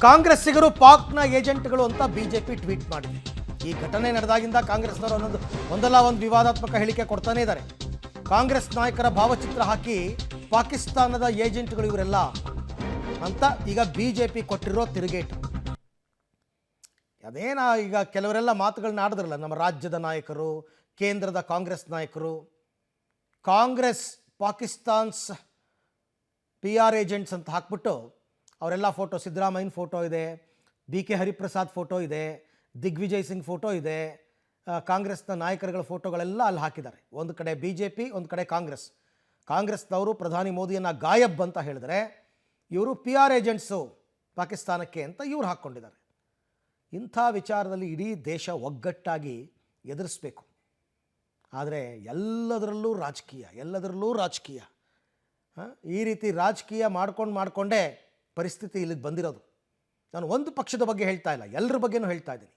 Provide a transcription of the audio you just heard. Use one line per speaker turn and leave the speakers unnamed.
ಕಾಂಗ್ರೆಸ್ಸಿಗರು ಪಾಕ್ನ ಏಜೆಂಟ್ಗಳು ಅಂತ BJP tweet ಮಾಡಿದೆ. ಈ ಘಟನೆ ನಡೆದಾಗಿಂದ ಕಾಂಗ್ರೆಸ್ನವರು ಒಂದಲ್ಲ ಒಂದು ವಿವಾದಾತ್ಮಕ ಹೇಳಿಕೆ ಕೊಡ್ತಾನೆ ಇದ್ದಾರೆ. ಕಾಂಗ್ರೆಸ್ ನಾಯಕರ ಭಾವಚಿತ್ರ ಹಾಕಿ ಪಾಕಿಸ್ತಾನದ ಏಜೆಂಟ್ಗಳು ಇವರೆಲ್ಲ ಅಂತ ಈಗ ಬಿಜೆಪಿ ಕೊಟ್ಟಿರೋ ತಿರುಗೇಟು. ಅದೇನ ಈಗ ಕೆಲವರೆಲ್ಲ ಮಾತುಗಳನ್ನ ಆಡಿದ್ರಲ್ಲ, ನಮ್ಮ ರಾಜ್ಯದ ನಾಯಕರು, ಕೇಂದ್ರದ ಕಾಂಗ್ರೆಸ್ ನಾಯಕರು, ಕಾಂಗ್ರೆಸ್ ಪಾಕಿಸ್ತಾನ್ಸ್ PR ಏಜೆಂಟ್ಸ್ ಅಂತ ಹಾಕ್ಬಿಟ್ಟು ಅವರೆಲ್ಲ ಫೋಟೋ, ಸಿದ್ದರಾಮಯ್ಯನ ಫೋಟೋ ಇದೆ, BK ಹರಿಪ್ರಸಾದ್ ಫೋಟೋ ಇದೆ, ದಿಗ್ವಿಜಯ್ ಸಿಂಗ್ ಫೋಟೋ ಇದೆ, ಕಾಂಗ್ರೆಸ್ನ ನಾಯಕರುಗಳ ಫೋಟೋಗಳೆಲ್ಲ ಅಲ್ಲಿ ಹಾಕಿದ್ದಾರೆ. ಒಂದು ಕಡೆ BJP, ಒಂದು ಕಡೆ ಕಾಂಗ್ರೆಸ್ನವರು ಪ್ರಧಾನಿ ಮೋದಿಯನ್ನು ಗಾಯಬ್ ಅಂತ ಹೇಳಿದರೆ, ಇವರು PR ಏಜೆಂಟ್ಸು ಪಾಕಿಸ್ತಾನಕ್ಕೆ ಅಂತ ಇವ್ರು ಹಾಕ್ಕೊಂಡಿದ್ದಾರೆ. ಇಂಥ ವಿಚಾರದಲ್ಲಿ ಇಡೀ ದೇಶ ಒಗ್ಗಟ್ಟಾಗಿ ಎದುರಿಸಬೇಕು. ಆದರೆ ಎಲ್ಲದರಲ್ಲೂ ರಾಜಕೀಯ ಈ ರೀತಿ ರಾಜಕೀಯ ಮಾಡಿಕೊಂಡೇ ಪರಿಸ್ಥಿತಿ ಇಲ್ಲಿಗೆ ಬಂದಿರೋದು. ನಾನು ಒಂದು ಪಕ್ಷದ ಬಗ್ಗೆ ಹೇಳ್ತಾ ಇಲ್ಲ, ಎಲ್ಲರ ಬಗ್ಗೆನೂ ಹೇಳ್ತಾ ಇದ್ದೀನಿ.